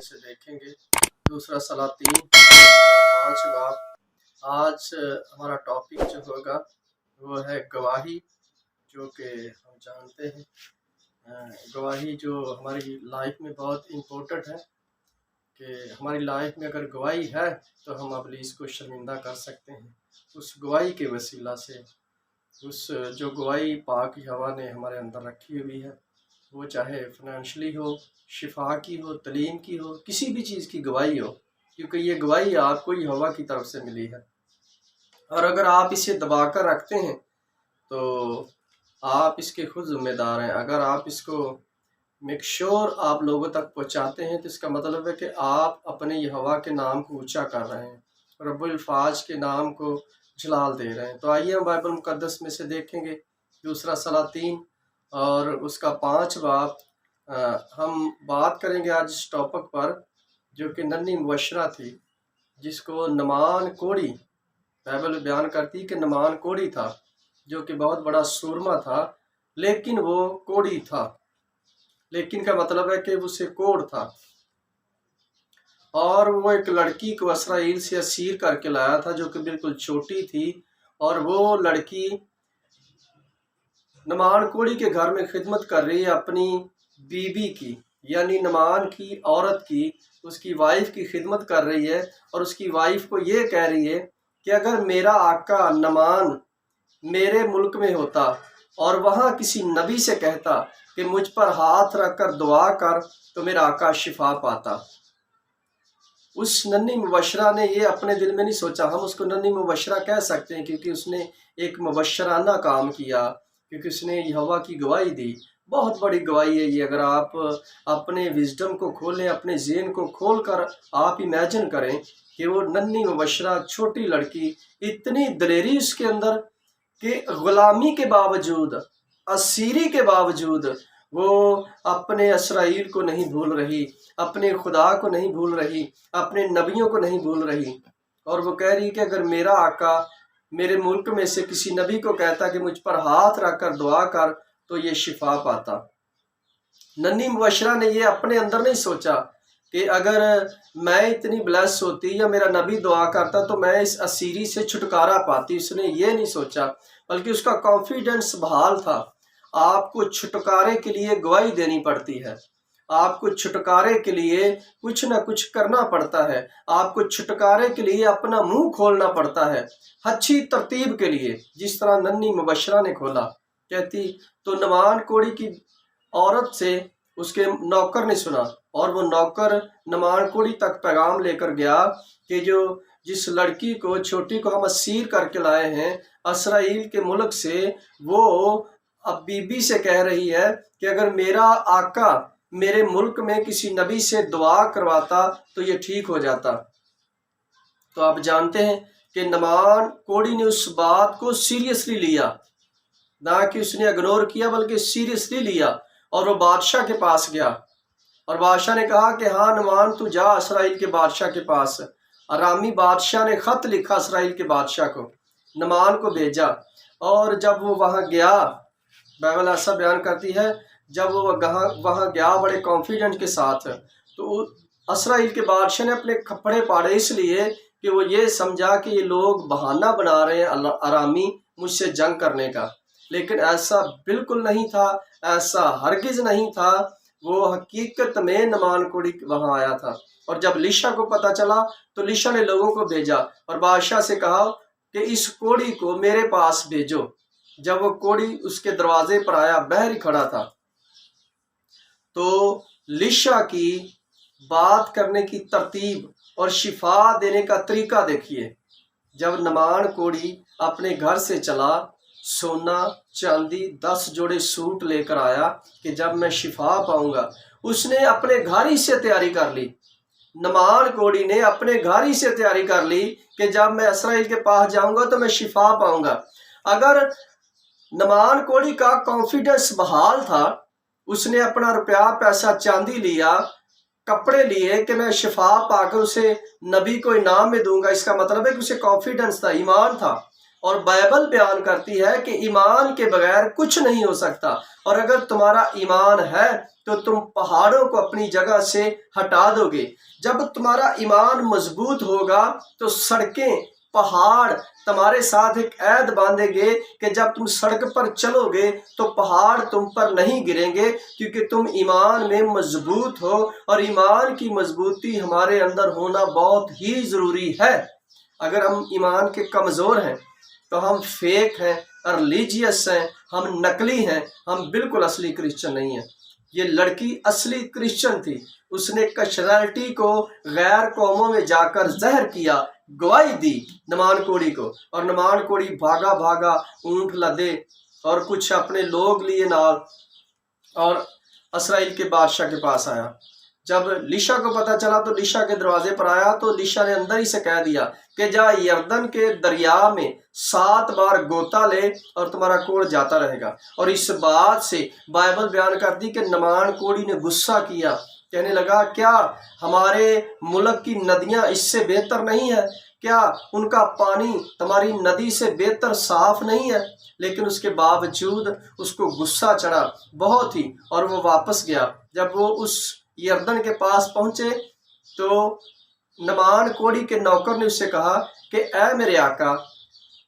میں سے دیکھیں گے دوسرا سلاطین 5 باب۔ آج ہمارا ٹاپک جو ہوگا وہ ہے گواہی، جو کہ ہم جانتے ہیں گواہی جو ہماری لائف میں بہت امپورٹنٹ ہے، کہ ہماری لائف میں اگر گواہی ہے تو ہم ابلیس کو شرمندہ کر سکتے ہیں اس گواہی کے وسیلہ سے۔ اس جو گواہی پاک ہوا نے ہمارے اندر رکھی ہوئی ہے، وہ چاہے فنانشلی ہو، شفا کی ہو، تعلیم کی ہو، کسی بھی چیز کی گواہی ہو، کیونکہ یہ گواہی آپ کو ہوا کی طرف سے ملی ہے۔ اور اگر آپ اسے دبا کر رکھتے ہیں تو آپ اس کے خود ذمہ دار ہیں۔ اگر آپ اس کو میک شور آپ لوگوں تک پہنچاتے ہیں تو اس کا مطلب ہے کہ آپ اپنے یہوہ کے نام کو اونچا کر رہے ہیں، رب الفاظ کے نام کو جلال دے رہے ہیں۔ تو آئیے ہم بائبل مقدس میں سے دیکھیں گے دوسرا سلاطین اور اس کا 5 باب۔ ہم بات کریں گے آج اس ٹاپک پر جو کہ ننھی مبشرہ تھی، جس کو نعمان کوڑی، بائبل بیان کرتی کہ نعمان کوڑی تھا، جو کہ بہت بڑا سورما تھا، لیکن وہ کوڑی تھا۔ لیکن کا مطلب ہے کہ اسے کوڑ تھا، اور وہ ایک لڑکی کو اسرائیل سے اسیر کر کے لایا تھا جو کہ بالکل چھوٹی تھی، اور وہ لڑکی نعمان کوڑی کے گھر میں خدمت کر رہی ہے، اپنی بیوی کی، یعنی نعمان کی عورت کی، اس کی وائف کی خدمت کر رہی ہے، اور اس کی وائف کو یہ کہہ رہی ہے کہ اگر میرا آقا نعمان میرے ملک میں ہوتا اور وہاں کسی نبی سے کہتا کہ مجھ پر ہاتھ رکھ کر دعا کر تو میرا آقا شفا پاتا۔ اس ننھی مبشرہ نے یہ اپنے دل میں نہیں سوچا، ہم اس کو ننھی مبشرہ کہہ سکتے ہیں کیونکہ اس نے ایک مبشرانہ کام کیا، کیونکہ اس نے یہوہ کی گواہی دی۔ بہت بڑی گواہی ہے یہ۔ اگر آپ اپنے وزڈم کو کھولیں، اپنے ذہن کو کھول کر آپ امیجن کریں کہ وہ ننھی مبشرہ چھوٹی لڑکی، اتنی دلیری اس کے اندر کہ غلامی کے باوجود، اسیری کے باوجود، وہ اپنے اسرائیل کو نہیں بھول رہی، اپنے خدا کو نہیں بھول رہی، اپنے نبیوں کو نہیں بھول رہی، اور وہ کہہ رہی کہ اگر میرا آقا میرے ملک میں سے کسی نبی کو کہتا کہ مجھ پر ہاتھ رکھ کر دعا کر تو یہ شفا پاتا۔ ننھی مبشرہ نے یہ اپنے اندر نہیں سوچا کہ اگر میں اتنی بلیس ہوتی یا میرا نبی دعا کرتا تو میں اس اسیری سے چھٹکارا پاتی۔ اس نے یہ نہیں سوچا، بلکہ اس کا کانفیڈنس بحال تھا۔ آپ کو چھٹکارے کے لیے گواہی دینی پڑتی ہے، آپ کو چھٹکارے کے لیے کچھ نہ کچھ کرنا پڑتا ہے، آپ کو چھٹکارے کے لیے اپنا منہ کھولنا پڑتا ہے، اچھی ترتیب کے لیے، جس طرح ننھی مبشرہ نے کھولا۔ کہتی تو نعمان کوڑی کی عورت سے اس کے نوکر نے سنا، اور وہ نوکر نعمان کوڑی تک پیغام لے کر گیا کہ جس لڑکی کو چھوٹی کو ہم اسیر کر کے لائے ہیں اسرائیل کے ملک سے، وہ اب بی بی سے کہہ رہی ہے کہ اگر میرا آقا میرے ملک میں کسی نبی سے دعا کرواتا تو یہ ٹھیک ہو جاتا۔ تو آپ جانتے ہیں کہ نعمان کوڑی نے اس بات کو سیریسلی لیا، نہ کہ اس نے اگنور کیا بلکہ سیریسلی لیا، اور وہ بادشاہ کے پاس گیا، اور بادشاہ نے کہا کہ ہاں نعمان تو جا اسرائیل کے بادشاہ کے پاس۔ ارامی بادشاہ نے خط لکھا اسرائیل کے بادشاہ کو، نعمان کو بھیجا، اور جب وہ وہاں گیا، بائبل ایسا بیان کرتی ہے جب وہ وہاں گیا بڑے کانفیڈنٹ کے ساتھ، تو اسرائیل کے بادشاہ نے اپنے کپڑے پاڑے اس لیے کہ وہ یہ سمجھا کہ یہ لوگ بہانہ بنا رہے ہیں ارامی مجھ سے جنگ کرنے کا، لیکن ایسا بالکل نہیں تھا، ایسا ہرگز نہیں تھا۔ وہ حقیقت میں نعمان کوڑی وہاں آیا تھا، اور جب لیشا کو پتہ چلا تو لیشا نے لوگوں کو بھیجا اور بادشاہ سے کہا کہ اس کوڑی کو میرے پاس بھیجو۔ جب وہ کوڑی اس کے دروازے پر آیا، باہر ہی کھڑا تھا، تو لیشا کی بات کرنے کی ترتیب اور شفا دینے کا طریقہ دیکھیے۔ جب نعمان کوڑی اپنے گھر سے چلا، سونا چاندی 10 جوڑے سوٹ لے کر آیا کہ جب میں شفا پاؤں گا، اس نے اپنے گھر ہی سے تیاری کر لی۔ نعمان کوڑی نے اپنے گھر ہی سے تیاری کر لی کہ جب میں اسرائیل کے پاس جاؤں گا تو میں شفا پاؤں گا۔ اگر نعمان کوڑی کا کانفیڈنس بحال تھا، اس نے اپنا روپیہ پیسہ چاندی لیا، کپڑے لیے کہ میں شفا پا کر اسے نبی کو انعام میں دوں گا، اس کا مطلب ہے کہ اسے کانفیڈنس تھا، ایمان تھا۔ اور بائبل بیان کرتی ہے کہ ایمان کے بغیر کچھ نہیں ہو سکتا، اور اگر تمہارا ایمان ہے تو تم پہاڑوں کو اپنی جگہ سے ہٹا دو گے۔ جب تمہارا ایمان مضبوط ہوگا تو سڑکیں، پہاڑ تمہارے ساتھ ایک عہد باندھیں گے کہ جب تم سڑک پر چلو گے تو پہاڑ تم پر نہیں گریں گے، کیونکہ تم ایمان میں مضبوط ہو، اور ایمان کی مضبوطی ہمارے اندر ہونا بہت ہی ضروری ہے۔ اگر ہم ایمان کے کمزور ہیں تو ہم فیک ہیں، ریلیجیس ہیں، ہم نقلی ہیں، ہم بالکل اصلی کرسچن نہیں ہیں۔ یہ لڑکی اصلی کرسچن تھی، اس نے کشریلٹی کو غیر قوموں میں جا کر زہر کیا، گواہی دی نمان کوڑی کو، اور نمان کوڑی بھاگا بھاگا اونٹ لدے اور کچھ اپنے لوگ لیے نال اور اسرائیل کے بادشاہ کے پاس آیا۔ جب لیشا کو پتہ چلا تو لیشا کے دروازے پر آیا تو لیشا نے اندر ہی سے کہہ دیا کہ جا یردن کے دریا میں 7 بار غوطہ لے اور تمہارا کوڑ جاتا رہے گا۔ اور اس بات سے بائبل بیان کرتی کہ نمان کوڑی نے غصہ کیا، کہنے لگا کیا ہمارے ملک کی ندیاں اس سے بہتر نہیں ہے؟ کیا ان کا پانی تمہاری ندی سے بہتر صاف نہیں ہے؟ لیکن اس کے باوجود اس کو غصہ چڑھا بہت ہی، اور وہ واپس گیا۔ جب وہ اس یردن کے پاس پہنچے تو نمان کوڑی کے نوکر نے اس سے کہا کہ اے میرے آقا،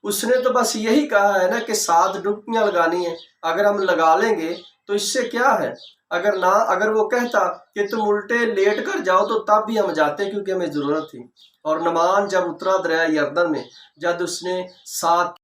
اس نے تو بس یہی کہا ہے نا کہ 7 ڈبکیاں لگانی ہیں، اگر ہم لگا لیں گے تو اس سے کیا ہے؟ اگر وہ کہتا کہ تم الٹے لیٹ کر جاؤ تو تب بھی ہم جاتے، کیونکہ ہمیں ضرورت تھی۔ اور نمان جب اترا دریا یردن میں، جب اس نے 7